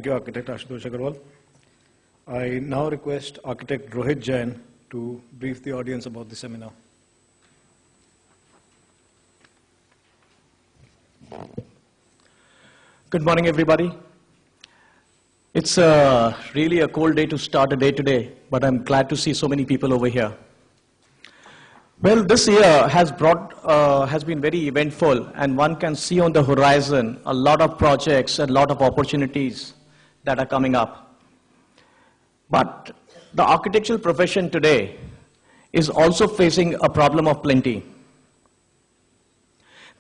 Thank you, Architect Ashutosh Agarwal. I now request Architect Rohit Jain to brief the audience about the seminar. Good morning, everybody. It's really a cold day to start a day today, but I'm glad to see so many people over here. Well, this year has been very eventful, and one can see on the horizon a lot of projects, a lot of opportunities that are coming up. But the architectural profession today is also facing a problem of plenty.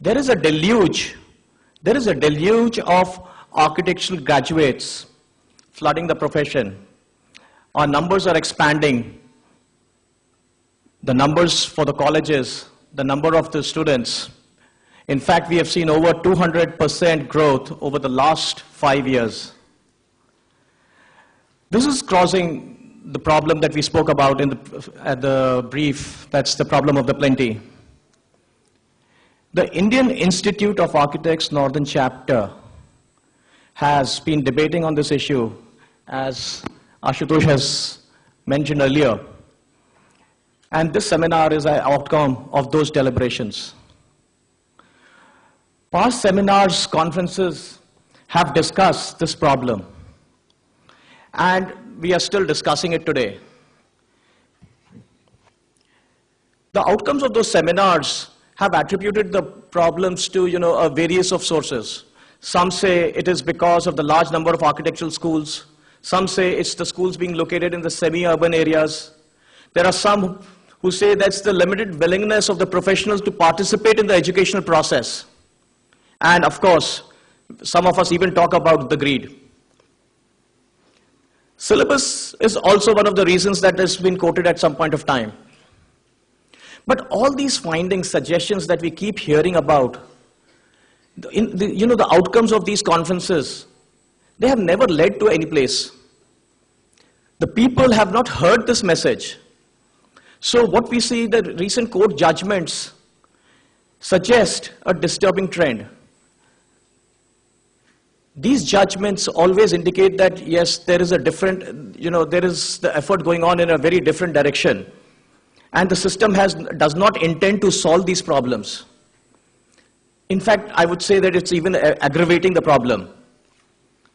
There is a deluge of architectural graduates flooding the profession. Our numbers are expanding. The numbers for the colleges, the number of the students. In fact, we have seen over 200% growth over the last 5 years. This is causing the problem that we spoke about at the brief. That's the problem of the plenty. The Indian Institute of Architects Northern Chapter has been debating on this issue, as Ashutosh has mentioned earlier. And this seminar is an outcome of those deliberations. Past seminars, conferences have discussed this problem. And we are still discussing it today. The outcomes of those seminars have attributed the problems to, a various of sources. Some say it is because of the large number of architectural schools. Some say it's the schools being located in the semi-urban areas. There are some who say that's the limited willingness of the professionals to participate in the educational process. And of course, some of us even talk about the greed. Syllabus is also one of the reasons that has been quoted at some point of time. But all these findings, suggestions that we keep hearing about, the outcomes of these conferences, they have never led to any place. The people have not heard this message. So what we see, the recent court judgments suggest a disturbing trend. These judgments always indicate that, yes, there is a different, there is the effort going on in a very different direction. And the system does not intend to solve these problems. In fact, I would say that it's even aggravating the problem.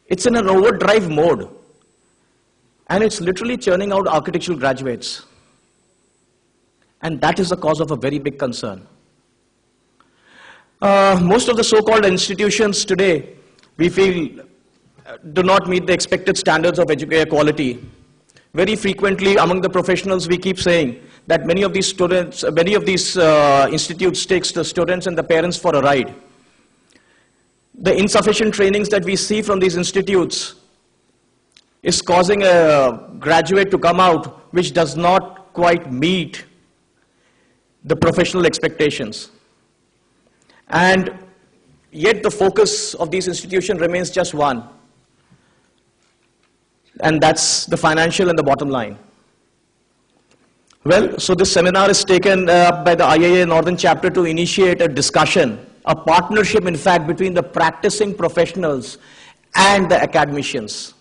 It's in an overdrive mode. And it's literally churning out architectural graduates. And that is the cause of a very big concern. Most of the so-called institutions today, we feel, do not meet the expected standards of education quality. Very frequently among the professionals, we keep saying that many of these institutes takes the students and the parents for a ride. The insufficient trainings that we see from these institutes is causing a graduate to come out which does not quite meet the professional expectations. And yet the focus of these institutions remains just one. And that's the financial and the bottom line. Well, so this seminar is taken by the IIA Northern Chapter to initiate a discussion, a partnership, in fact, between the practicing professionals and the academicians.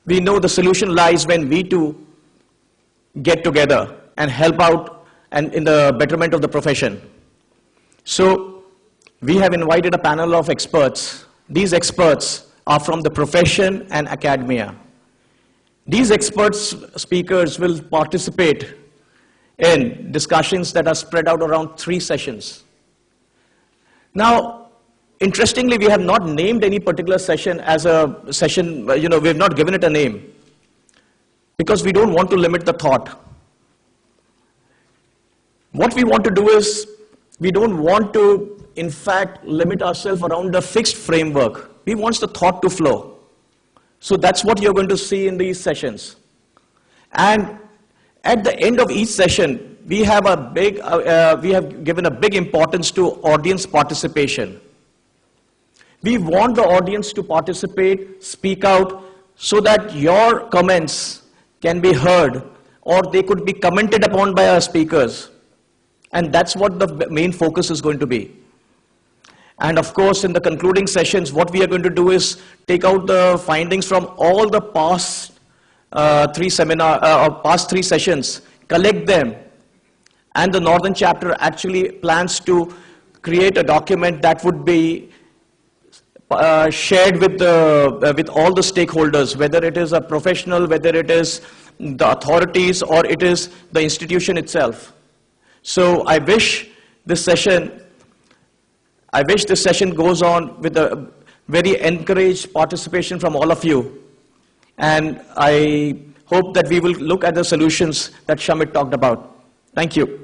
We know the solution lies when we two get together and help out and in the betterment of the profession. So we have invited a panel of experts. These experts are from the profession and academia. These experts, speakers will participate in discussions that are spread out around 3 sessions. Now, interestingly, we have not named any particular session as a session, we have not given it a name because we don't want to limit the thought. What we want to do is, we don't want to, in fact, limit ourselves around a fixed framework. We want the thought to flow. So that's what you're going to see in these sessions. And at the end of each session, we have given a big importance to audience participation. We want the audience to participate, speak out, so that your comments can be heard or they could be commented upon by our speakers. And that's what the main focus is going to be. And of course, in the concluding sessions, what we are going to do is take out the findings from all the past past three sessions, collect them, and the Northern chapter actually plans to create a document that would be shared with all the stakeholders, whether it is a professional, whether it is the authorities, or it is the institution itself. So I wish this session goes on with a very encouraged participation from all of you. And I hope that we will look at the solutions that Shamit talked about. Thank you.